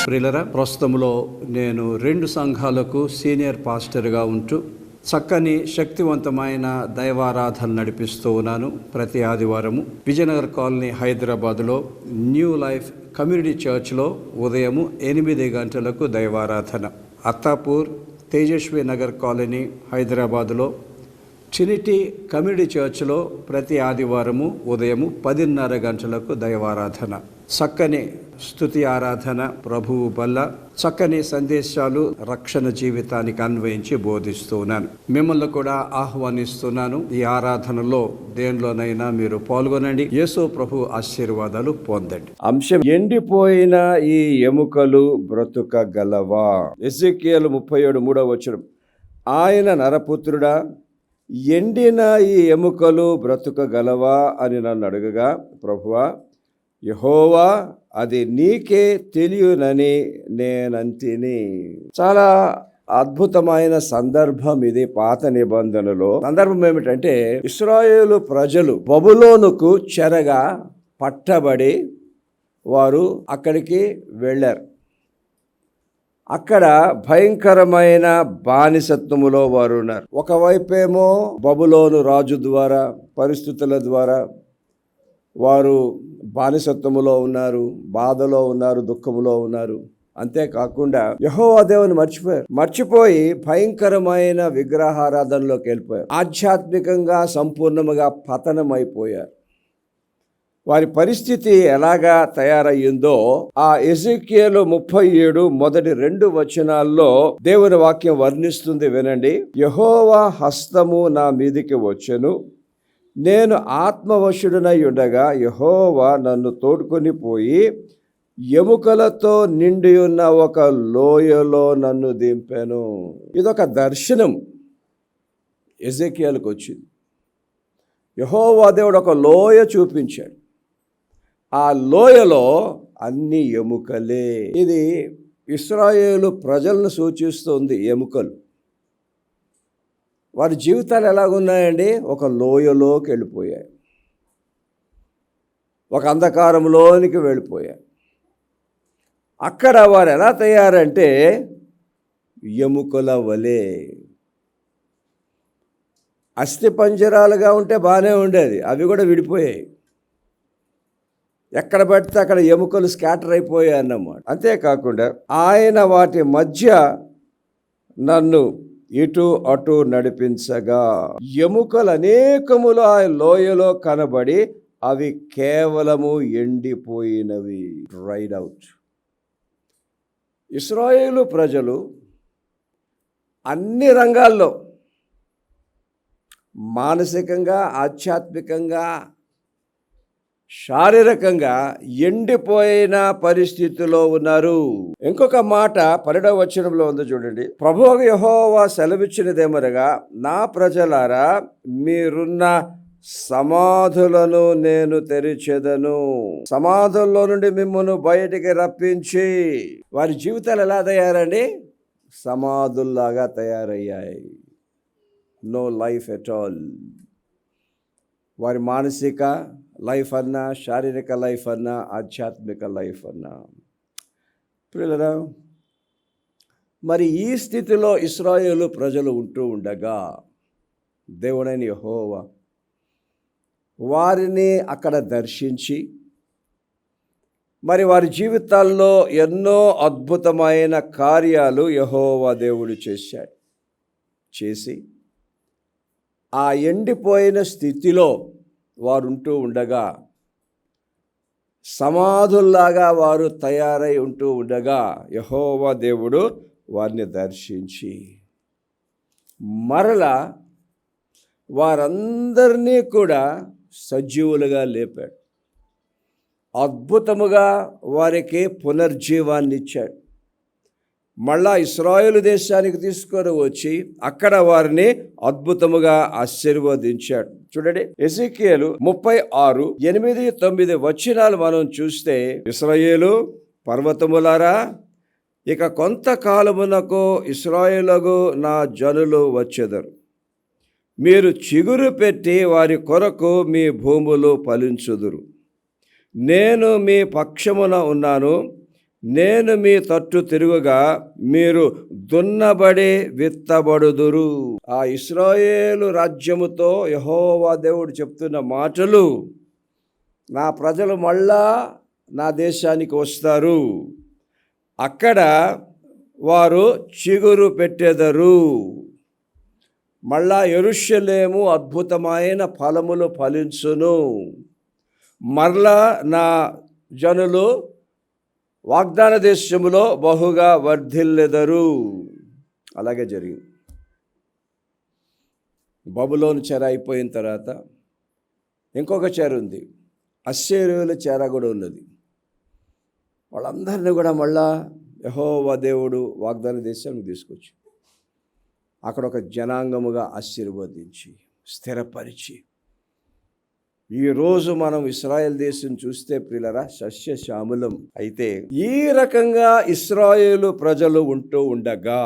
ప్రియులరా, ప్రస్తుతంలో నేను 2 సంఘాలకు సీనియర్ పాస్టర్గా ఉంటూ చక్కని శక్తివంతమైన దైవారాధన నడిపిస్తూ ఉన్నాను. ప్రతి ఆదివారము విజయనగర్ కాలనీ హైదరాబాదులో న్యూ లైఫ్ కమ్యూనిటీ చర్చ్లో ఉదయము 8 గంటలకు దైవారాధన. అత్తాపూర్ తేజస్వి నగర్ కాలనీ హైదరాబాదులో ట్రినిటీ కమ్యూనిటీ చర్చ్లో ప్రతి ఆదివారము ఉదయము 10:30 గంటలకు దైవారాధన. చక్కని స్తుతి ఆరాధన, ప్రభువు బల్ల, చక్కని సందేశాలు రక్షణ జీవితానికి అన్వయించి బోధిస్తూ ఉన్నాను. మిమ్మల్ని కూడా ఆహ్వానిస్తున్నాను. ఈ ఆరాధనలో దేనిలోనైనా మీరు పాల్గొనండి. యేసు ప్రభు ఆశీర్వాదాలు పొందండి. అంశం: ఎండిపోయిన ఈ ఎముకలు బ్రతుకగలవా? ఎజెకియేలు 37:3 ఆయన నరపుత్రుడా, ఎండిన ఈ ఎముకలు బ్రతుకగలవా అని నన్ను అడగగా, ప్రభువా యెహోవా అది నీకే తెలియనని నేనంటిని. చాలా అద్భుతమైన సందర్భం ఇది. పాత నిబంధనలో సందర్భం ఏమిటంటే, ఇశ్రాయేలు ప్రజలు బబులోనుకు చెరగా పట్టబడి వారు అక్కడికి వెళ్ళారు. అక్కడ భయంకరమైన బానిసత్వములో వారు ఉన్నారు. ఒకవైపేమో బబులోను రాజు ద్వారా, పరిస్థితుల ద్వారా వారు బానిసత్వములో ఉన్నారు, బాధలో ఉన్నారు, దుఃఖములో ఉన్నారు. అంతేకాకుండా యెహోవా దేవుని మర్చిపోయి భయంకరమైన విగ్రహారాధనలోకి వెళ్ళిపోయారు. ఆధ్యాత్మికంగా సంపూర్ణముగా పతనం అయిపోయారు. వారి పరిస్థితి ఎలాగా తయారయ్యిందో ఆ ఎజెకియేలు 37 మొదటి 2 వచనాల్లో దేవుని వాక్యం వర్ణిస్తుంది. వినండి. యెహోవా హస్తము నా మీదికి వచ్చెను, నేను ఆత్మవశుడనై ఉండగా యెహోవా నన్ను తోడుకొని పోయి ఎముకలతో నిండి ఉన్న ఒక లోయలో నన్ను దింపాను. ఇదొక దర్శనం ఎజెకియేలుకు వచ్చింది. యెహోవా దేవుడు ఒక లోయ చూపించాడు. ఆ లోయలో అన్ని ఎముకలే. ఇది ఇశ్రాయేలు ప్రజలను సూచిస్తుంది. ఎముకలు వారి జీవితాలు ఎలాగున్నాయండి? ఒక లోయలోకి వెళ్ళిపోయాయి, ఒక అంధకారంలోనికి వెళ్ళిపోయాయి. అక్కడ వారు ఎలా తయారంటే ఎముకల వలె. అస్థిపంజరాలుగా ఉంటే బాగానే ఉండేది, అవి కూడా విడిపోయాయి. ఎక్కడ పడితే అక్కడ ఎముకలు స్కాటర్ అయిపోయాయి అన్నమాట. అంతేకాకుండా ఆయన వాటి మధ్య నన్ను ఇటు అటు నడిపించగా ఎముకలు అనేకములు ఆ లోయలో కనబడి అవి కేవలము ఎండిపోయినవి, డ్రైడ్ అవుట్. ఇశ్రాయేలు ప్రజలు అన్ని రంగాల్లో మానసికంగా, ఆధ్యాత్మికంగా, శారీరకంగా ఎండిపోయిన పరిస్థితిలో ఉన్నారు. ఇంకొక మాట 12వ వచనంలో ఉంది చూడండి. ప్రభువు యెహోవా సెలవిచ్చినదేమనగా, నా ప్రజలారా, మీరున్న సమాధులను నేను తెరిచెదను, సమాధుల్లో నుండి మిమ్మల్ని బయటికి రప్పించి. వారి జీవితాలు ఎలా తయారండి? సమాధుల్లాగా తయారయ్యాయి. No life at all. వారి మానసిక లైఫ్ అన్నా, శారీరక లైఫ్ అన్నా, ఆధ్యాత్మిక లైఫ్ అన్నా. ప్రియులారా, మరి ఈ స్థితిలో ఇశ్రాయేలు ప్రజలు ఉంటూ ఉండగా దేవుడైన యెహోవా వారిని అక్కడ దర్శించి, మరి వారి జీవితాల్లో ఎన్నో అద్భుతమైన కార్యాలు యెహోవా దేవుడు చేసి ఆ ఎండిపోయిన స్థితిలో వారుంటూ ఉండగా, సమాధుల్లాగా వారు తయారై ఉంటూ ఉండగా యెహోవా దేవుడు వారిని దర్శించి మరలా వారందరినీ కూడా సజీవులుగా లేపాడు. అద్భుతముగా వారికి పునర్జీవాన్ని ఇచ్చాడు. మళ్ళా ఇశ్రాయేలు దేశానికి తీసుకొని వచ్చి అక్కడ వారిని అద్భుతముగా ఆశీర్వదించాడు. చూడండి, ఎజెకియేలు 36:8-9 వచనాలు మనం చూస్తే, ఇశ్రాయేలు పర్వతములారా, ఇక కొంతకాలమునకు ఇశ్రాయేలుగు నా జనులు వచ్చెదరు. మీరు చిగురు పెట్టి వారి కొరకు మీ భూములు ఫలించుదురు. నేను మీ పక్షమున ఉన్నాను, నేను మీ తట్టు తిరుగుగా మీరు దున్నబడి విత్తబడుదురు. ఆ ఇశ్రాయేలు రాజ్యముతో యెహోవా దేవుడు చెప్తున్న మాటలు, నా ప్రజలు మళ్ళా నా దేశానికి వస్తారు, అక్కడ వారు చిగురు పెట్టెదరు, మళ్ళా యెరూషలేము అద్భుతమైన ఫలములు ఫలించును, మరలా నా జనులు వాగ్దాన దేశములో బహుగా వర్ధిల్లెదరు. అలాగే జరిగింది. బబులోను చెర అయిపోయిన తర్వాత ఇంకొక చెర ఉంది, అశ్షూరీయుల చెర కూడా ఉన్నది. వాళ్ళందరినీ కూడా మళ్ళా యెహోవా దేవుడు వాగ్దాన దేశానికి తీసుకొచ్చి అక్కడ ఒక జనాంగముగా ఆశీర్వదించి స్థిరపరిచి, ఈరోజు మనం ఇశ్రాయేల్ దేశం చూస్తే ప్రియులరా సస్యశ్యామలం. అయితే ఈ రకంగా ఇశ్రాయేలు ప్రజలు ఉంటూ ఉండగా,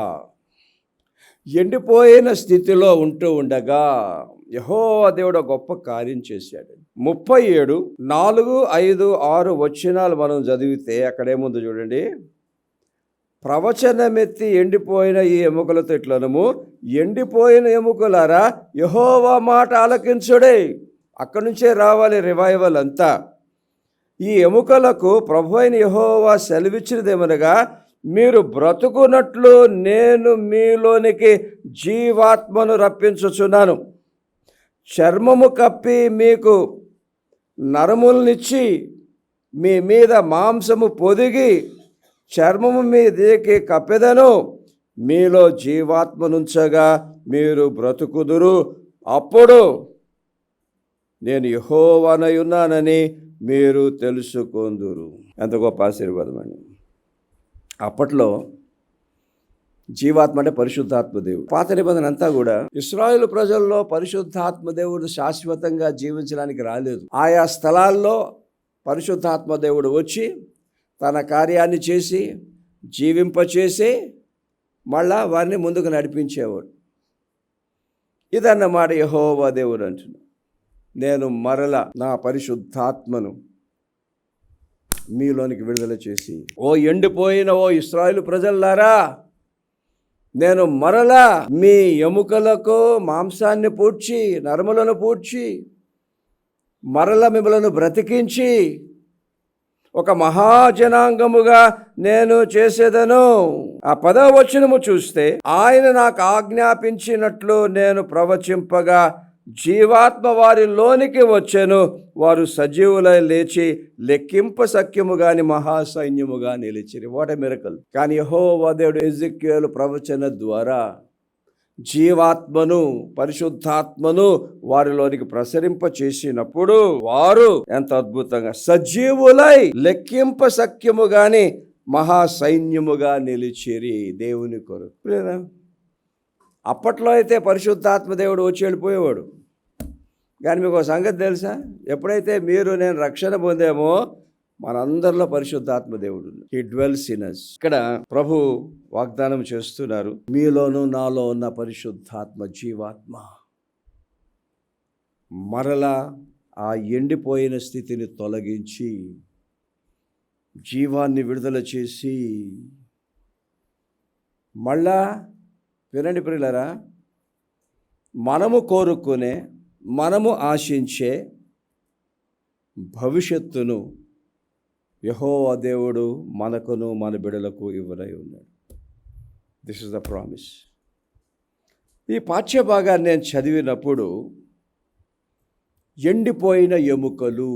ఎండిపోయిన స్థితిలో ఉంటూ ఉండగా యెహోవా దేవుడు గొప్ప కార్యం చేశాడు. 37, 4, 5, 6 వచనాలు మనం చదివితే అక్కడేముందో చూడండి. ప్రవచనమెత్తి ఎండిపోయిన ఈ ఎముకలతో ఇట్లనము, ఎండిపోయిన ఎముకలారా యెహోవా మాట ఆలకించుడే. అక్కడి నుంచే రావాలి రివైవల్ అంతా. ఈ ఎముకలకు ప్రభువైన యెహోవా సెలవిచ్చినదేమనగా, మీరు బ్రతుకున్నట్లు నేను మీలోనికి జీవాత్మను రప్పించుచున్నాను, చర్మము కప్పి మీకు నరములనిచ్చి మీ మీద మాంసము పొదిగి చర్మము మీదకి కప్పెదను, మీలో జీవాత్మనుంచగా మీరు బ్రతుకుదురు, అప్పుడు నేను యెహోవానై ఉన్నానని మీరు తెలుసుకొందురు. ఎంత గొప్ప ఆశీర్వాదం అండి. అప్పట్లో జీవాత్మ అంటే పరిశుద్ధాత్మ దేవుడు. పాత నిబంధన అంతా కూడా ఇశ్రాయేలు ప్రజల్లో పరిశుద్ధాత్మ దేవుడు శాశ్వతంగా జీవించడానికి రాలేదు. ఆయా స్థలాల్లో పరిశుద్ధాత్మ దేవుడు వచ్చి తన కార్యాన్ని చేసి జీవింపచేసి మళ్ళా వారిని ముందుకు నడిపించేవాడు. ఇదన్నమాట యెహోవా దేవుడు అంటున్నాడు. నేను మరల నా పరిశుద్ధాత్మను మీలోనికి విడుదల చేసి, ఓ ఎండిపోయిన ఓ ఇశ్రాయేలు ప్రజల్లారా, నేను మరలా మీ ఎముకలకు మాంసాన్ని పూడ్చి నరములను పూడ్చి మరల మిమ్మలను బ్రతికించి ఒక మహాజనాంగముగా నేను చేసేదను. ఆ 10వ వచనము చూస్తే, ఆయన నాకు ఆజ్ఞాపించినట్లు నేను ప్రవచింపగా జీవాత్మ వారిలోనికి వచ్చెను, వారు సజీవులై లేచి లెక్కింప సఖ్యము గాని మహాసైన్యముగా నిలిచిరి. What a miracle. కానీ యెహోవా దేవుడు ఎజెకియేలు ప్రవచన ద్వారా జీవాత్మను పరిశుద్ధాత్మను వారిలోనికి ప్రసరింప చేసినప్పుడు వారు ఎంత అద్భుతంగా సజీవులై లెక్కింప సఖ్యము గాని మహాసైన్యముగా నిలిచిరి దేవుని కొరకు. అప్పట్లో అయితే పరిశుద్ధాత్మ దేవుడు వచ్చి వెళ్ళిపోయేవాడు. కానీ మీకు ఒక సంగతి తెలుసా, ఎప్పుడైతే మీరు నేను రక్షణ పొందామో మనందరిలో పరిశుద్ధాత్మ దేవుడు హీ డ్వెల్స్ ఇన్ us. ఇక్కడ ప్రభు వాగ్దానం చేస్తున్నారు, మీలోనూ నాలో ఉన్న పరిశుద్ధాత్మ జీవాత్మ మరలా ఆ ఎండిపోయిన స్థితిని తొలగించి జీవాన్ని విడుదల చేసి మళ్ళా వినండి ప్రియులారా, మనము కోరుకునే మనము ఆశించే భవిష్యత్తును యెహోవా దేవుడు మనకును మన బిడ్డలకు ఇవ్వనై ఉన్నాడు. This is the promise. ఈ పాఠ్య భాగాన్ని నేను చదివినప్పుడు ఎండిపోయిన ఎముకలు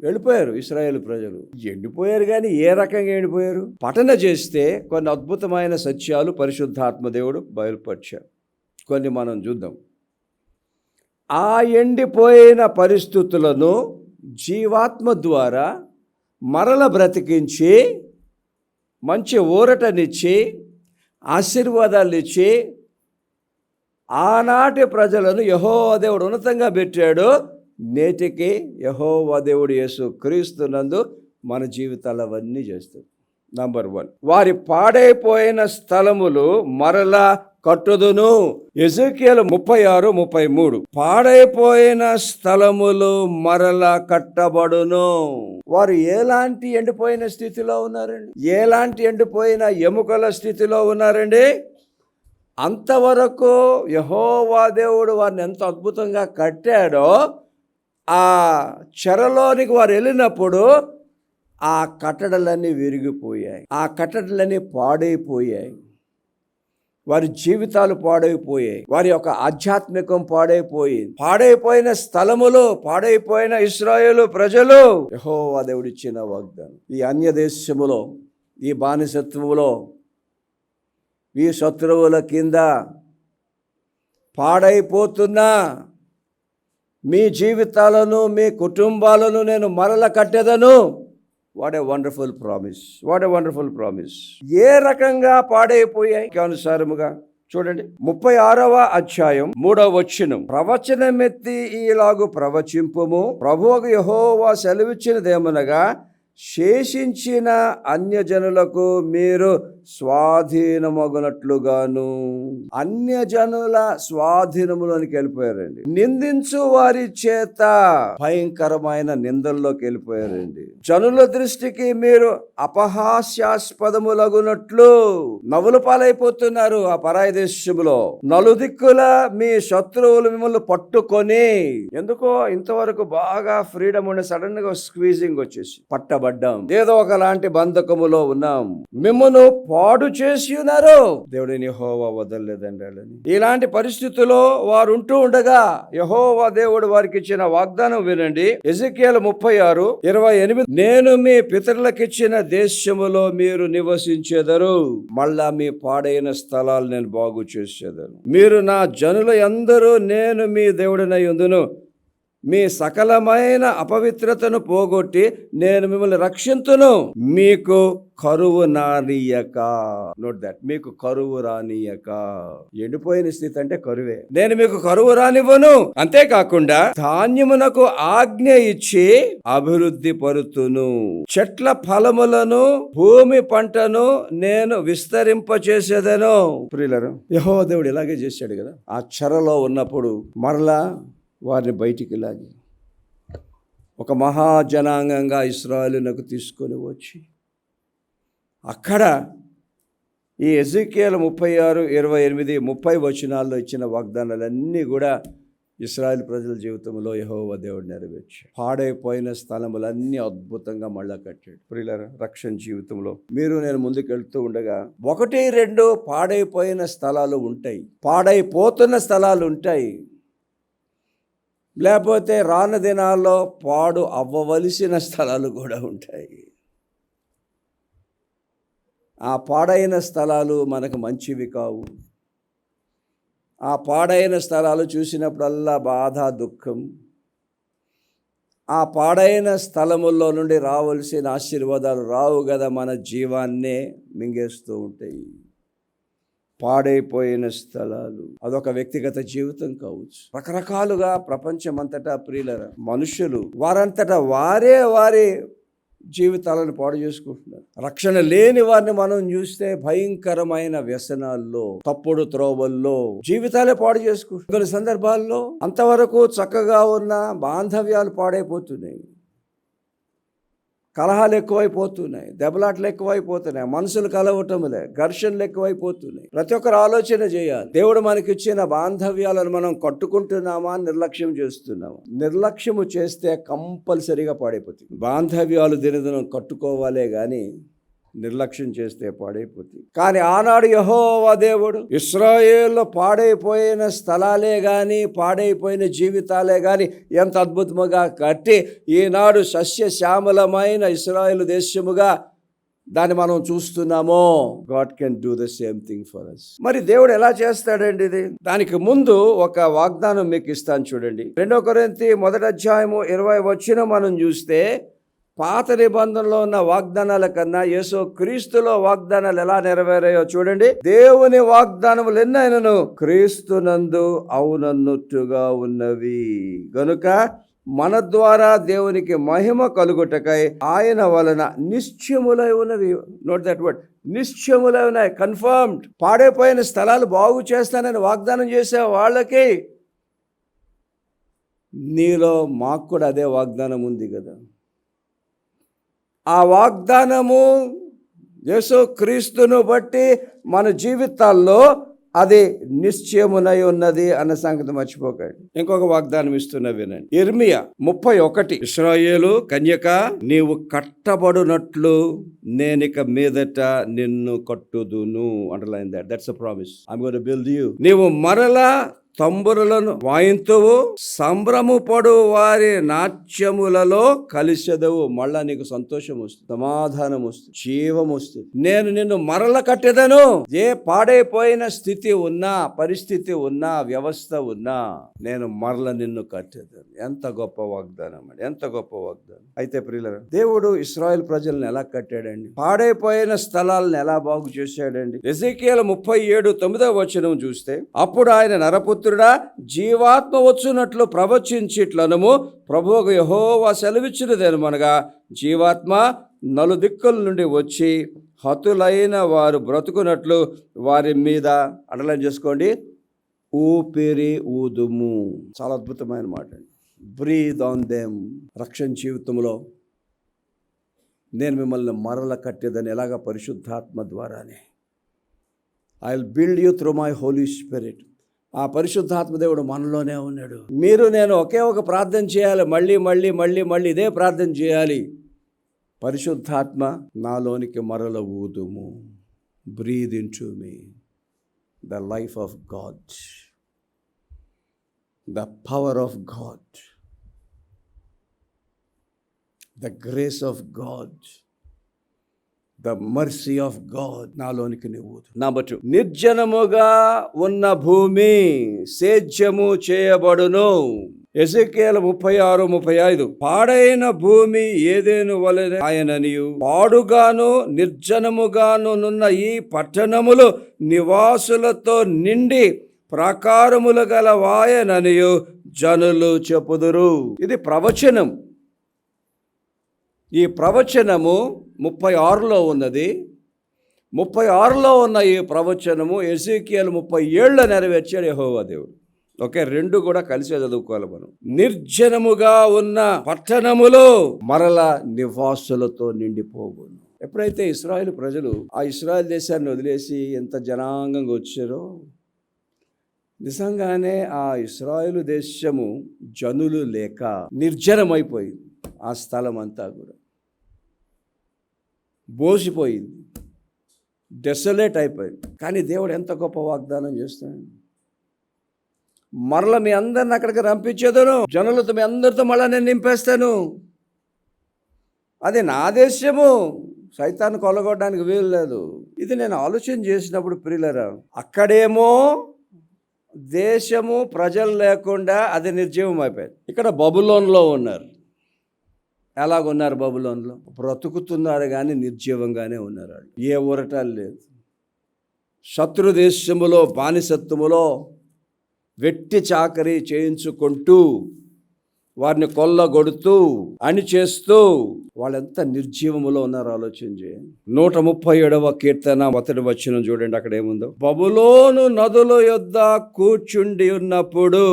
వెళ్ళిపోయారు ఇశ్రాయేలు ప్రజలు. ఎండిపోయారు కానీ ఏ రకంగా ఎండిపోయారు? పఠన చేస్తే కొన్ని అద్భుతమైన సత్యాలు పరిశుద్ధాత్మ దేవుడు బయలుపరిచారు. కొన్ని మనం చూద్దాం. ఆ ఎండిపోయిన పరిస్థితులను జీవాత్మ ద్వారా మరల బ్రతికించి మంచి ఊరటనిచ్చి ఆశీర్వాదాలు ఇచ్చి ఆనాటి ప్రజలను యెహోవా దేవుడు ఉన్నతంగా పెట్టాడు. నేటికి యెహోవా దేవుడు యేసు క్రీస్తునందు మన జీవితాలు అవన్నీ చేస్తాడు. నంబర్ 1, వారి పాడైపోయిన స్థలములు మరలా కట్టుదును. ఎజెకియేలు 36:33, పాడైపోయిన స్థలములు మరలా కట్టబడును. వారు ఎలాంటి ఎండిపోయిన స్థితిలో ఉన్నారండి? ఎలాంటి ఎండిపోయిన ఎముకల స్థితిలో ఉన్నారండి? అంతవరకు యెహోవా దేవుడు వారిని ఎంత అద్భుతంగా కట్టాడో, ఆ చెరలోనికి వారు వెళ్ళినప్పుడు ఆ కట్టడలన్నీ విరిగిపోయాయి, ఆ కట్టడలన్నీ పాడైపోయాయి, వారి జీవితాలు పాడైపోయాయి, వారి యొక్క ఆధ్యాత్మికం పాడైపోయిన స్థలములు, పాడైపోయిన ఇశ్రాయేలు ప్రజలు యెహోవా దేవుడిచ్చిన వాగ్దానం. ఈ అన్య దేశములో, ఈ బానిసత్వములో, ఈ శత్రువుల కింద పాడైపోతున్న మీ జీవితాలను, మీ కుటుంబాలను నేను మరల కట్టెదను. What a wonderful promise, what a wonderful promise. ఏ రకంగా పాడైపోయాయి అనుసారముగా చూడండి, 36వ అధ్యాయం 3వ వచనం. ప్రవచనమెత్తి ఈలాగు ప్రవచింపుము, ప్రభువుకు యెహోవా సెలవిచ్చినదేమనగా, శేషించిన అన్యజనులకు మీరు స్వాధీనమగునట్లుగాను. అన్యజనుల స్వాధీనములోనికి వెళ్ళిపోయారండి. నిందించు వారి చేత భయంకరమైన నిందల్లోకి వెళ్ళిపోయారండి. జనుల దృష్టికి మీరు అపహాస్యాస్పదములగునట్లు నవ్వుల పాలైపోతున్నారు. ఆ పరాయి దేశంలో నలుదిక్కుల మీ శత్రువులు మిమ్మల్ని పట్టుకొని, ఎందుకో ఇంతవరకు బాగా ఫ్రీడమ్ ఉండే, సడన్ గా స్క్వీజింగ్ వచ్చేసి పట్టబడ్డాం, ఏదో ఒకలాంటి బంధకములో ఉన్నాం, మిమ్మల్ని పాడు చేసి ఉన్నారు. దేవుడిని యెహోవా వదలలేదండి వాళ్ళని. ఇలాంటి పరిస్థితుల్లో వారు ఉంటూ ఉండగా యెహోవా దేవుడు వారికి ఇచ్చిన వాగ్దానం వినండి. ఎజెకియలు 36:28. నేను మీ పితరులకిచ్చిన దేశములో మీరు నివసించెదరు, మళ్ళా మీ పాడైన స్థలాలు నేను బాగు చేసేదను. మీరు నా జనుల యందరూ నేను మీ దేవుడినై ఉందును. మీ సకలమైన అపవిత్రతను పోగొట్టి నేను మిమ్మల్ని రక్షింతును. మీకు కరువు రానియక. నోట్ దట్, మీకు కరువు రానియక. ఎండిపోయిన స్థితి అంటే కరువే. నేను మీకు కరువు రానివ్వను. అంతేకాకుండా ధాన్యమునకు ఆజ్ఞ ఇచ్చి అభివృద్ధి పరుతును. చెట్ల ఫలములను, భూమి పంటను నేను విస్తరింపచేసేదను. ప్రియులారా, యెహోవా దేవుడు ఇలాగే చేశాడు కదా. ఆ చెరలో ఉన్నప్పుడు మరలా వారిని బయటికి లాగి ఒక మహాజనాంగంగా ఇశ్రాయేలునకు తీసుకొని వచ్చి, అక్కడ ఈ ఎజెకియలు 36:28-30 వచనాల్లో ఇచ్చిన వాగ్దానాలన్నీ కూడా ఇశ్రాయేలు ప్రజల జీవితంలో యెహోవా దేవుడు నెరవేర్చాడు. పాడైపోయిన స్థలములన్నీ అద్భుతంగా మళ్ళా కట్టాడు. ప్రియులారా, రక్షణ జీవితంలో మీరు నేను ముందుకెళ్తూ ఉండగా 1-2 పాడైపోయిన స్థలాలు ఉంటాయి, పాడైపోతున్న స్థలాలు ఉంటాయి, లేకపోతే రాను దినాల్లో పాడు అవ్వవలసిన స్థలాలు కూడా ఉంటాయి. ఆ పాడైన స్థలాలు మనకు మంచివి కావు. ఆ పాడైన స్థలాలు చూసినప్పుడల్లా బాధ, దుఃఖం. ఆ పాడైన స్థలముల్లో నుండి రావాల్సిన ఆశీర్వాదాలు రావు కదా, మన జీవాన్నే మింగేస్తూ ఉంటాయి. పాడైపోయిన స్థలాలు అదొక వ్యక్తిగత జీవితం కావచ్చు. రకరకాలుగా ప్రపంచమంతటా ప్రియులరా మనుషులు వారంతటా వారి జీవితాలను పాడు చేసుకుంటున్నారు. రక్షణ లేని వారిని మనం చూస్తే భయంకరమైన వ్యసనాల్లో, తప్పుడు త్రోవల్లో జీవితాలే పాడు చేసుకుంటున్నారు. కొన్ని సందర్భాల్లో అంతవరకు చక్కగా ఉన్న బాంధవ్యాలు పాడైపోతున్నాయి, కలహాలు ఎక్కువైపోతున్నాయి, దెబ్బలాట్లు ఎక్కువైపోతున్నాయి, మనుషులు కలవటములే, ఘర్షణలు ఎక్కువైపోతున్నాయి. ప్రతి ఒక్కరు ఆలోచన చేయాలి. దేవుడు మనకి ఇచ్చిన బాంధవ్యాలను మనం కట్టుకుంటున్నామా, నిర్లక్ష్యం చేస్తున్నామా? నిర్లక్ష్యము చేస్తే కంపల్సరీగా పాడైపోతుంది. బాంధవ్యాలు దినదినం కట్టుకోవాలే గాని నిర్లక్ష్యం చేస్తే పాడైపోతుంది. కానీ ఆనాడు యెహోవా దేవుడు ఇశ్రాయేలులో పాడైపోయిన స్థలాలే గాని, పాడైపోయిన జీవితాలే గాని ఎంత అద్భుతముగా కట్టి ఈనాడు సస్యశ్యామలమైన ఇశ్రాయేలు దేశముగా దాన్ని మనం చూస్తున్నామో. God can do the same thing for us. మరి దేవుడు ఎలా చేస్తాడండి ఇది? దానికి ముందు ఒక వాగ్దానం మీకు ఇస్తాను చూడండి. 2 కొరింథీ 1:20 మనం చూస్తే పాత నిబంధనలో ఉన్న వాగ్దానాల కన్నా యేసు క్రీస్తులో వాగ్దానాలు ఎలా నెరవేరాయో చూడండి. దేవుని వాగ్దానములు ఎన్నైనను క్రీస్తునందు అవునన్నట్టుగా ఉన్నవి గనుక మన ద్వారా దేవునికి మహిమ కలుగుటకై ఆయన వలన నిశ్చయములై ఉన్నవి. నోట్ దట్ వర్డ్, నిశ్చయములై ఉన్నాయి, కన్ఫర్మ్డ్. పాడైపోయిన స్థలాలు బాగు చేస్తానని వాగ్దానం చేసే వాళ్ళకి నీలో మాకు కూడా అదే వాగ్దానం ఉంది కదా. ఆ వాగ్దానము యేసుక్రీస్తును బట్టి మన జీవితాల్లో అది నిశ్చయమునై ఉన్నది అన్న సంగతి మర్చిపోకండి. ఇంకొక వాగ్దానం ఇస్తున్నా వినండి. ఇర్మియా 31, ఇశ్రాయేలు కన్యక, నీవు కట్టబడునట్లు నేనిక మీదట నిన్ను కట్టుదును. Underline that. That's a promise. I'm going to build you. నీవు మరలా తంబురులను వాయింతువు, సంభ్రమపడు వారి నాట్యములలో కలిసెదవు. మళ్ళా నీకు సంతోషం వస్తుంది, సమాధానం వస్తుంది, జీవం వస్తుంది. నేను నిన్ను మరల కట్టెదను. ఏ పాడైపోయిన స్థితి ఉన్నా, పరిస్థితి ఉన్నా, వ్యవస్థ ఉన్నా, నేను మరల నిన్ను కట్టెదను. ఎంత గొప్ప వాగ్దానం అండి, ఎంత గొప్ప వాగ్దానం. అయితే ప్రియులారా, దేవుడు ఇశ్రాయేలు ప్రజలను ఎలా కట్టాడండి? పాడైపోయిన స్థలాలను ఎలా బాగు చేశాడండి? ఎజెకీయలు 37:9 చూస్తే, అప్పుడు ఆయన నరపుత్రుడా, జీవాత్మ వచ్చునట్లు ప్రవచించిట్లనము, ప్రభువుకు యెహోవా సెలవిచ్చినదేమనగా, జీవాత్మ నలుదిక్కుల నుండి వచ్చి హతులైన వారు బ్రతుకున్నట్లు వారి మీద, అండర్లైన్ చేసుకోండి, ఊపిరి ఊదుము. చాలా అద్భుతమైన మాట అండి. Breathe on them. రక్షణ జీవితంలో నేను మిమ్మల్ని మరల కట్టేదని ఎలాగ? పరిశుద్ధాత్మ ద్వారానే. I will build you through my Holi spirit. ఆ పరిశుద్ధాత్మ దేవుడు మనలోనే ఉన్నాడు. మీరు నేను ఒకే ఒక ప్రార్థన చేయాలి, మళ్ళీ మళ్ళీ మళ్ళీ మళ్ళీ ఇదే ప్రార్థన చేయాలి. పరిశుద్ధాత్మ నాలోనికి మరల ఊదుము. Breathe into me the life of God, the power of God, the grace of God, the mercy of God నాలోనికి నువ్వు. నంబర్ 2, నిర్జనముగా ఉన్న భూమి సేద్యము చేయబడును. ఎజెకీయలు 36:35, పాడైన భూమి ఏదెను వలె ఆయననియు, పాడుగాను నిర్జనముగానున్న ఈ పట్టణములు నివాసులతో నిండి ప్రాకారములు గల వాయననియు జనులు చెప్పుదురు. ఇది ప్రవచనం. ఈ ప్రవచనము 36లో ఉన్నది. 36లో ఉన్న ఈ ప్రవచనము ఎజెకీయలు 37లో నెరవేర్చాడు యెహోవా దేవుడు. ఓకే, రెండు కూడా కలిసే చదువుకోవాలి మనం. నిర్జనముగా ఉన్న పట్టణములో మరల నివాసులతో నిండిపోవును. ఎప్పుడైతే ఇశ్రాయేలు ప్రజలు ఆ ఇశ్రాయేల్ దేశాన్ని వదిలేసి ఎంత జనాంగంగా వచ్చారో, నిజంగానే ఆ ఇశ్రాయేలు దేశము జనులు లేక నిర్జనమైపోయింది. ఆ స్థలం అంతా కూడా బోసిపోయింది, డెసలేట్ అయిపోయింది. కానీ దేవుడు ఎంత గొప్ప వాగ్దానం చేస్తాడు. మరల మీ అందరిని అక్కడికి రంపించేదను, జనులతో మీ అందరితో మళ్ళీ నేను నింపేస్తాను. అది నా దేశము, సైతాన్ని కొలగొట్టడానికి వీలు లేదు. ఇది నేను ఆలోచన చేసినప్పుడు ప్రియులారా, అక్కడేమో దేశము ప్రజలు లేకుండా అది నిర్జీవం అయిపోయింది. ఇక్కడ బబులోన్లో ఉన్నారు. ఎలాగున్నారు? బబులోన్లో బ్రతుకుతున్నారు కానీ నిర్జీవంగానే ఉన్నారు. వాళ్ళు ఏ ఊరటాలు లేదు. శత్రు దేశములో బానిసత్వములో వెట్టి చాకరీ చేయించుకుంటూ, వారిని కొల్లగొడుతూ, అణిచేస్తూ వాళ్ళెంత నిర్జీవములో ఉన్నారో ఆలోచన చేయండి. 137వ కీర్తన 1 చూడండి, అక్కడ ఏముందో. బబులోను నదుల యొద్ద కూర్చుండి ఉన్నప్పుడు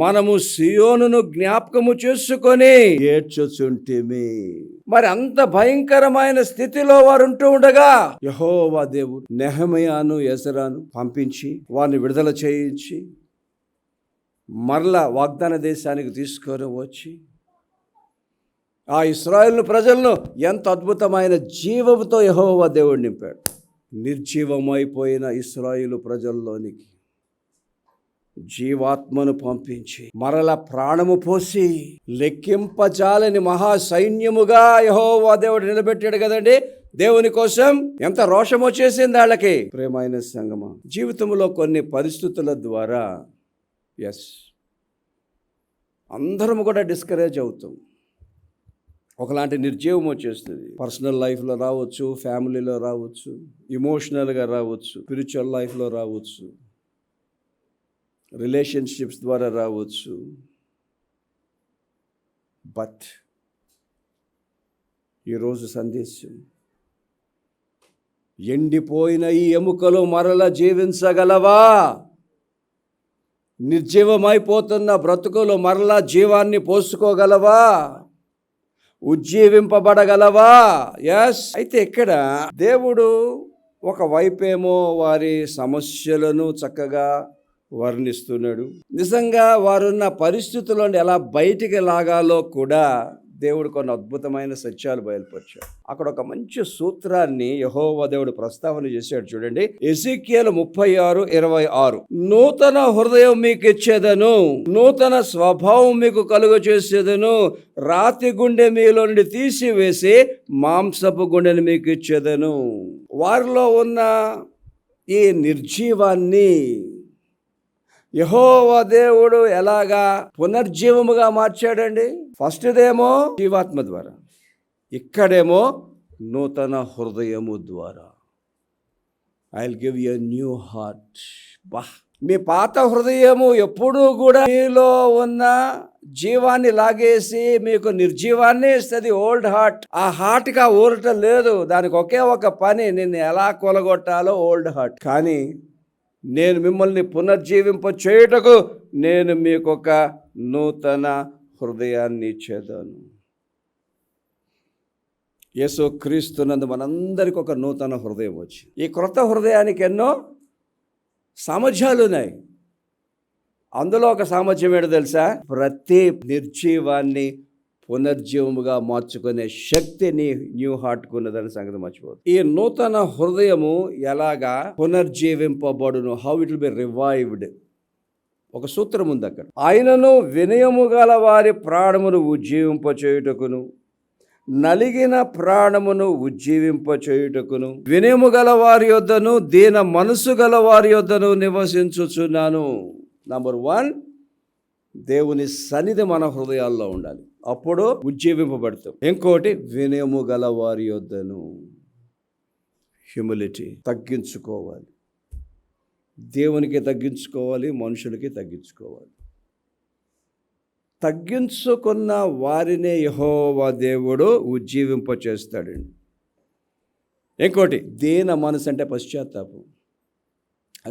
మనము సియోనును జ్ఞాపకము చేసుకొని ఏడ్చుచుంటిమి. మరి అంత భయంకరమైన స్థితిలో వారు ఉంటూ ఉండగా యెహోవా దేవుడు నెహెమయాను ఎజ్రాను పంపించి వారిని విడుదల చేయించి మరలా వాగ్దాన దేశానికి తీసుకొని వచ్చి ఆ ఇశ్రాయేలు ప్రజలను ఎంత అద్భుతమైన జీవముతో యెహోవా దేవుడు నింపాడు. నిర్జీవమైపోయిన ఇశ్రాయేలు ప్రజల్లోనికి జీవాత్మను పంపించి మరల ప్రాణము పోసి లెక్కింపజాలని మహా సైన్యముగా యెహోవా దేవుడు నిలబెట్టాడు కదండి. దేవుని కోసం ఎంత రోషం వచ్చేసింది వాళ్ళకి. ప్రియమైన సంగమా, జీవితంలో కొన్ని పరిస్థితుల ద్వారా అందరం కూడా డిస్కరేజ్ అవుతాం. ఒకలాంటి నిర్జీవం వచ్చేస్తుంది. పర్సనల్ లైఫ్లో రావచ్చు, ఫ్యామిలీలో రావచ్చు, ఇమోషనల్గా రావచ్చు, స్పిరిచువల్ లైఫ్లో రావచ్చు, రిలేషన్షిప్స్ ద్వారా రావచ్చు. బట్ ఈరోజు సందేశం, ఎండిపోయిన ఈ ఎముకలు మరల జీవించగలవా? నిర్జీవమైపోతున్న బ్రతుకులు మరలా జీవాన్ని పోసుకోగలవా? ఉజ్జీవింపబడగలవా? ఎస్. అయితే ఇక్కడ దేవుడు ఒక వైపేమో వారి సమస్యలను చక్కగా వర్ణిస్తున్నాడు. నిజంగా వారున్న పరిస్థితుల్లో ఎలా బయటికి లాగాలో కూడా దేవుడు కొన్ని అద్భుతమైన సత్యాలు బయలుపరిచాడు. అక్కడ ఒక మంచి సూత్రాన్ని యెహోవా దేవుడు ప్రస్తావన చేశాడు. చూడండి, ఎజెకియలు 36:26. నూతన హృదయం మీకు ఇచ్చేదను, నూతన స్వభావం మీకు కలుగ చేసేదను, రాతి గుండె మీలో నుండి తీసివేసి మాంసపు గుండెని మీకు ఇచ్చేదను. వారిలో ఉన్న ఈ నిర్జీవాన్ని యెహోవా దేవుడు ఎలాగా పునర్జీవముగా మార్చాడండి? ఫస్ట్దేమో జీవాత్మ ద్వారా, ఇక్కడేమో నూతన హృదయము ద్వారా. I will give you a new heart. మీ పాత హృదయము ఎప్పుడూ కూడా మీలో ఉన్న జీవాన్ని లాగేసి మీకు నిర్జీవాన్ని ఇస్తుంది, ఓల్డ్ హార్ట్. ఆ హార్ట్కి ఆ ఊరట లేదు, దానికి ఒకే ఒక పని, నిన్ను ఎలా కొలగొట్టాలో ఓల్డ్ హార్ట్. కానీ నేను మిమ్మల్ని పునర్జీవింప చేయుటకు నేను మీకు ఒక నూతన హృదయాన్ని ఇచ్చేదాను. యేసు క్రీస్తునందు మనందరికి ఒక నూతన హృదయం వచ్చింది. ఈ క్రొత్త హృదయానికి ఎన్నో సామర్థ్యాలు ఉన్నాయి. అందులో ఒక సామర్థ్యం ఏంటో తెలుసా? ప్రతి నిర్జీవాన్ని పునర్జీవముగా మార్చుకునే శక్తి న్యూ హార్ట్కు ఉన్నదని సంగతి మర్చిపోదు. ఈ నూతన హృదయము ఎలాగా పునర్జీవింపబడును? How it will be revived? ఒక సూత్రం ఉంది అక్కడ. ఆయనను వినయము గల వారి ప్రాణమును ఉజ్జీవింపచేయుటకును, నలిగిన ప్రాణమును ఉజ్జీవింపచేయుటకును, వినయము గల వారి యొద్దను దీన మనసు గల వారి యొద్దను నివసించుచున్నాను. నంబర్ 1, దేవుని సన్నిధి మన హృదయాల్లో ఉండాలి, అప్పుడు ఉజ్జీవింపబడతాం. ఇంకోటి, వినయము గల వారి యొద్దను, హ్యూమిలిటీ, తగ్గించుకోవాలి. దేవునికి తగ్గించుకోవాలి, మనుషులకి తగ్గించుకోవాలి. తగ్గించుకున్న వారినే యెహోవా దేవుడు ఉజ్జీవింప చేస్తాడండి. ఇంకోటి, దీన మనసు అంటే పశ్చాత్తాపం,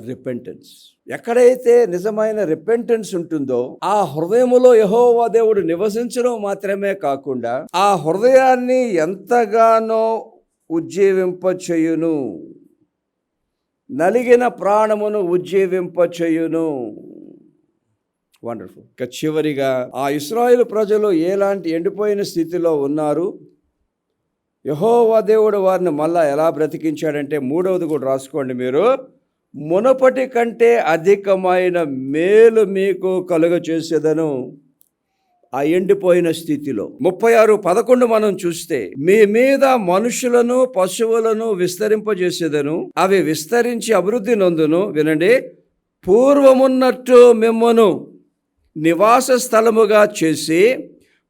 రిపెంటెన్స్. ఎక్కడైతే నిజమైన రిపెంటెన్స్ ఉంటుందో ఆ హృదయములో యెహోవా దేవుడు నివసించడం మాత్రమే కాకుండా ఆ హృదయాన్ని ఎంతగానో ఉజ్జీవింపచేయును, నలిగిన ప్రాణమును ఉజ్జీవింపచేయును. వండర్ఫుల్. ఇక చివరిగా, ఆ ఇశ్రాయేలు ప్రజలు ఎలాంటి ఎండిపోయిన స్థితిలో ఉన్నారు, యెహోవా దేవుడు వారిని మళ్ళా ఎలా బ్రతికించాడంటే, 3వది కూడా రాసుకోండి మీరు. మునపటి కంటే అధికమైన మేలు మీకు కలుగ చేసేదను. ఆ ఎండిపోయిన స్థితిలో 36:11 మనం చూస్తే, మీ మీద మనుషులను పశువులను విస్తరింపజేసేదను, అవి విస్తరించి అభివృద్ధి నందును. వినండి, పూర్వమున్నట్టు మిమ్మను నివాస స్థలముగా చేసి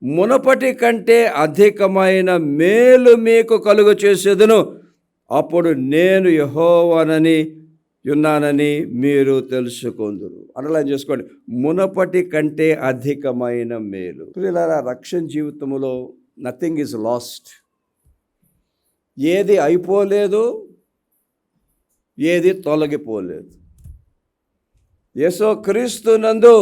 మునపటి కంటే అధికమైన మేలు మీకు కలుగ చేసేదను. అప్పుడు నేను యెహోవానని ఉన్నానని మీరు తెలుసుకొందురు. అండర్లైన్ చేసుకోండి, మునపటి కంటే అధికమైన మేలు. ప్రియులారా, రక్షణ జీవితంలో నథింగ్ ఈజ్ లాస్ట్. ఏది అయిపోలేదు, ఏది తొలగిపోలేదు. యేసు క్రీస్తునందు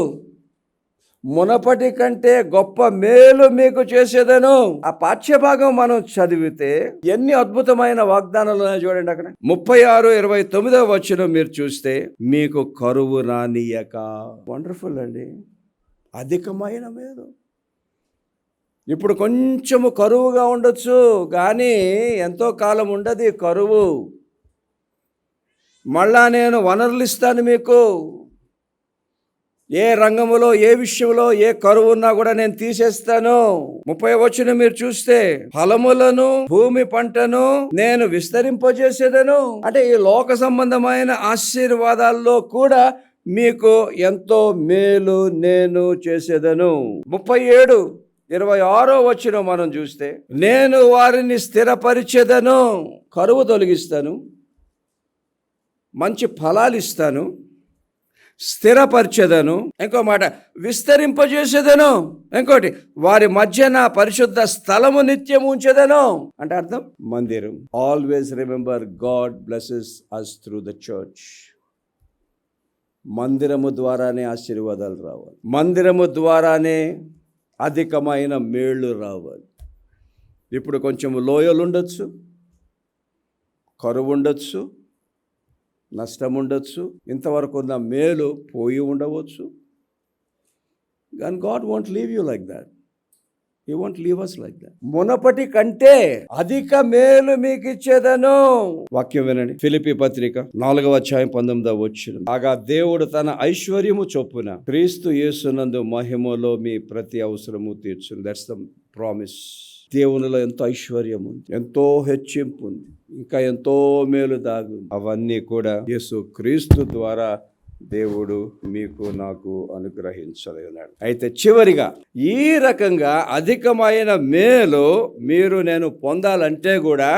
మునపటి కంటే గొప్ప మేలు మీకు చేసేదను. ఆ పాఠ్యభాగం మనం చదివితే ఎన్ని అద్భుతమైన వాగ్దానాలు ఉన్నాయో చూడండి. అక్కడ 36:29 మీరు చూస్తే, మీకు కరువు రానియక. వండర్ఫుల్ అండి, అధికమైన మేలు. ఇప్పుడు కొంచెము కరువుగా ఉండొచ్చు, కానీ ఎంతో కాలం ఉండదు కరువు. మళ్ళా నేను వనరులు ఇస్తాను మీకు. ఏ రంగములో, ఏ విషయంలో ఏ కరువు ఉన్నా కూడా నేను తీసేస్తాను. 30 మీరు చూస్తే, ఫలములను భూమి పంటను నేను విస్తరింపజేసేదను. అంటే ఈ లోక సంబంధమైన ఆశీర్వాదాల్లో కూడా మీకు ఎంతో మేలు నేను చేసేదను. 37:26 మనం చూస్తే, నేను వారిని స్థిరపరిచేదను. కరువు తొలగిస్తాను, మంచి ఫలాలు ఇస్తాను, స్థిరపరిచేదను. ఇంకో మాట, విస్తరింపజేసేదను. ఇంకోటి, వారి మధ్య నా పరిశుద్ధ స్థలము నిత్యం ఉంచేదను. అంటే అర్థం, మందిరం. Always remember, God blesses us through the church. మందిరము ద్వారానే ఆశీర్వాదాలు రావాలి, మందిరము ద్వారానే అధికమైన మేళ్ళు రావాలి. ఇప్పుడు కొంచెం లోయలు ఉండొచ్చు, కరువు ఉండొచ్చు, నష్టం ఉండొచ్చు, ఇంతవరకు ఉన్న మేలు పోయి ఉండవచ్చు. కానీ God won't leave you like that. He won't leave us like that. మునపటి కంటే అధిక మేలు మీకు ఇచ్చేదను. వాక్యం వినండి. ఫిలిప్పీ పత్రిక 4వ అధ్యాయం 19వ వచనం. కాగా దేవుడు తన ఐశ్వర్యము చొప్పున క్రీస్తు యేసునందు మహిమలో మీ ప్రతి అవసరము తీర్చును. That's the promise. దేవునిలో ఎంతో ఐశ్వర్యం ఉంది, ఎంతో హెచ్చింపు ఉంది, ఇంకా ఎంతో మేలు దాగు. అవన్నీ కూడా యేసు క్రీస్తు ద్వారా దేవుడు మీకు నాకు అనుగ్రహించలేనాడు. అయితే చివరిగా ఈ రకంగా అధికమైన మేలు నేను పొందాలంటే కూడా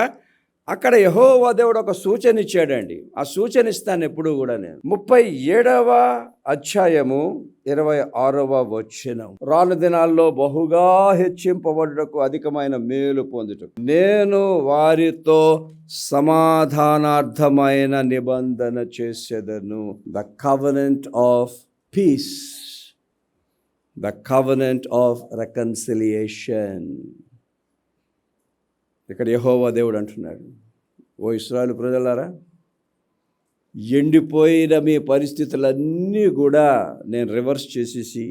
అక్కడ యెహోవా దేవుడు ఒక సూచన ఇచ్చాడండి. ఆ సూచన ఇస్తాను ఎప్పుడు కూడా నేను. 37వ అధ్యాయము 26వ వచనం. రాను దినాల్లో బహుగా హెచ్చింపబడుటకు అధికమైన మేలు పొందుటకు నేను వారితో సమాధానార్థమైన నిబంధన చేసేదను. The covenant of peace, the covenant of reconciliation. ఇక్కడ యెహోవా దేవుడు అంటున్నాడు, ఓ ఇశ్రాయేలు ప్రజలారా, ఎండిపోయిన మీ పరిస్థితులన్నీ కూడా నేను రివర్స్ చేసేసి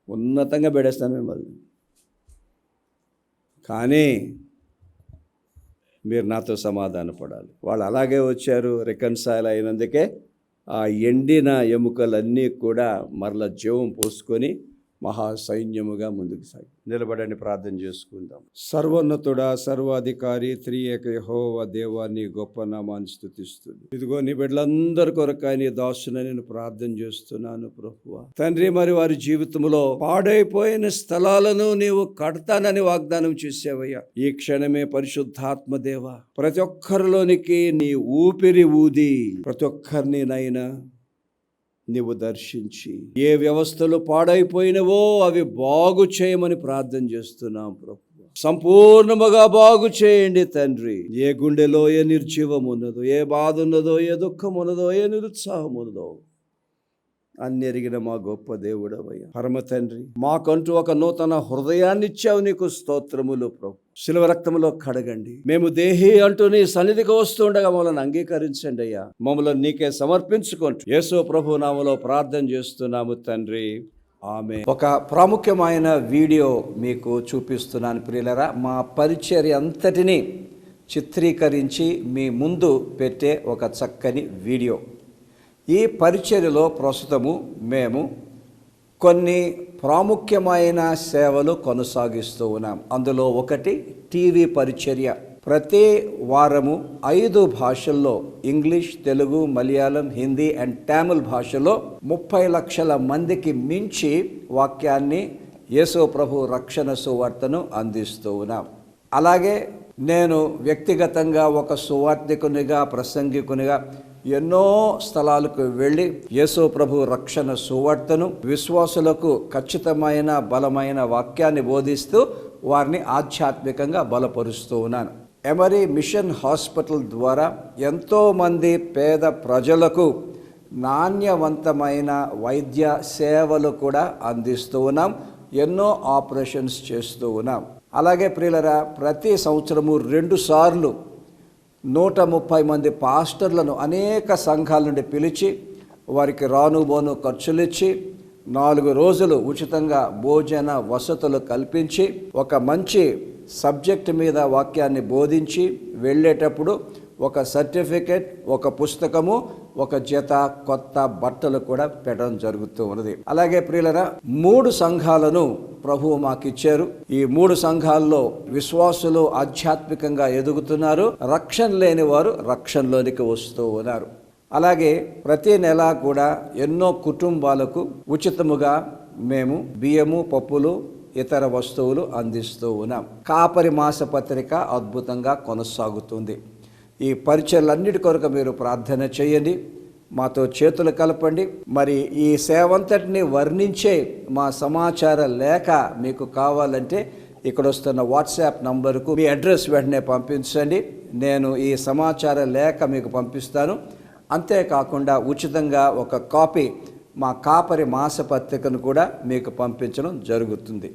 ఉన్నతంగా పెడేస్తాను మిమ్మల్ని. కానీ మీరు నాతో సమాధాన పడాలి. వాళ్ళు అలాగే వచ్చారు, రికన్సైల్ అయినందుకే ఆ ఎండిన ఎముకలన్నీ కూడా మరల జీవం పోసుకొని మహాసైన్యముగా ముందుకు సాగి. నిలబడండి, ప్రార్థన చేసుకుందాం. సర్వోన్నతుడా, సర్వాధికారి, త్రియేక యెహోవా దేవాన్ని గొప్ప నామాన్ని స్తుతిస్తుంది. ఇదిగో నీ బిడ్డలందరి కొరకాయ నీ దాసుని నేను ప్రార్థన చేస్తున్నాను ప్రభువా. తండ్రి, మరి వారి జీవితంలో పాడైపోయిన స్థలాలను నీవు కడతానని వాగ్దానం చేసావయ్యా. ఈ క్షణమే పరిశుద్ధాత్మ దేవా, ప్రతి ఒక్కరిలోనికి నీ ఊపిరి ఊది ప్రతి ఒక్కరిని నైనా నీవు దర్శించి ఏ వ్యవస్థలు పాడైపోయినవో అవి బాగు చేయమని ప్రార్థన చేస్తున్నాం ప్రభు. సంపూర్ణముగా బాగు చేయండి తండ్రి. ఏ గుండెలో ఏ నిర్జీవం ఉన్నదో, ఏ బాధ ఉన్నదో, ఏ దుఃఖం ఉన్నదో, ఏ నిరుత్సాహం ఉన్నదో అన్ని ఎరిగిన మా గొప్ప దేవుడవయ్యా. పరమ తండ్రి, మాకంటూ ఒక నూతన హృదయాన్ని ఇచ్చావు, నీకు స్తోత్రములు ప్రభు. శిలువ రక్తములో కడగండి. మేము దేహి అంటూ నీ సన్నిధికి వస్తుండగా మమ్మల్ని అంగీకరించండి అయ్యా. మమ్మల్ని నీకే సమర్పించుకుంటూ యేసు ప్రభు నామములో ప్రార్థన చేస్తున్నాము తండ్రి, ఆమేన్. ఒక ప్రాముఖ్యమైన వీడియో మీకు చూపిస్తున్నాను ప్రియులారా. మా పరిచర్య అంతటిని చిత్రీకరించి మీ ముందు పెట్టే ఒక చక్కని వీడియో. ఈ పరిచర్యలో ప్రస్తుతము మేము కొన్ని ప్రాముఖ్యమైన సేవలు కొనసాగిస్తూ ఉన్నాం. అందులో ఒకటి టీవీ పరిచర్య. ప్రతి వారము 5 భాషల్లో, ఇంగ్లీష్, తెలుగు, మలయాళం, హిందీ అండ్ తమిళ్ భాషలో 30 లక్షల మందికి మించి వాక్యాన్ని, యేసు ప్రభు రక్షణ సువార్తను అందిస్తూ ఉన్నాం. అలాగే నేను వ్యక్తిగతంగా ఒక సువార్థికునిగా, ప్రసంగికునిగా ఎన్నో స్థలాలకు వెళ్ళి యేసు ప్రభు రక్షణ సువార్తను, విశ్వాసులకు ఖచ్చితమైన బలమైన వాక్యాన్ని బోధిస్తూ వారిని ఆధ్యాత్మికంగా బలపరుస్తూ ఉన్నాను. ఎమరీ మిషన్ హాస్పిటల్ ద్వారా ఎంతోమంది పేద ప్రజలకు నాణ్యవంతమైన వైద్య సేవలు కూడా అందిస్తూ ఉన్నాం. ఎన్నో ఆపరేషన్స్ చేస్తూ ఉన్నాం. అలాగే ప్రియులరా, ప్రతి సంవత్సరము 2 సార్లు 130 మంది పాస్టర్లను అనేక సంఘాల నుండి పిలిచి వారికి రానుబోను ఖర్చులు ఇచ్చి 4 రోజులు ఉచితంగా భోజన వసతులు కల్పించి ఒక మంచి సబ్జెక్ట్ మీద వాక్యాన్ని బోధించి వెళ్ళేటప్పుడు ఒక సర్టిఫికెట్, ఒక పుస్తకము, ఒక జత కొత్త బట్టలు కూడా పెట్టడం జరుగుతూ ఉన్నది. అలాగే ప్రియులరా, 3 సంఘాలను ప్రభువు మాకిచ్చారు. ఈ 3 సంఘాల్లో విశ్వాసులు ఆధ్యాత్మికంగా ఎదుగుతున్నారు. రక్షణ లేని వారు రక్షణలోనికి వస్తూ ఉన్నారు. అలాగే ప్రతి నెల కూడా ఎన్నో కుటుంబాలకు ఉచితముగా మేము బియ్యము, పప్పులు, ఇతర వస్తువులు అందిస్తూ ఉన్నాం. కాపరి మాస పత్రిక అద్భుతంగా కొనసాగుతుంది. ఈ పరిచర్లన్నిటి కొరకు మీరు ప్రార్థన చేయండి, మాతో చేతులు కలపండి. మరి ఈ సేవంతటిని వర్ణించే మా సమాచార లేఖ మీకు కావాలంటే ఇక్కడ వస్తున్న వాట్సాప్ నంబరుకు మీ అడ్రస్ వెంటనే పంపించండి. నేను ఈ సమాచార లేఖ మీకు పంపిస్తాను. అంతేకాకుండా ఉచితంగా ఒక కాపీ మా కాపరి మాసపత్రికను కూడా మీకు పంపించడం జరుగుతుంది.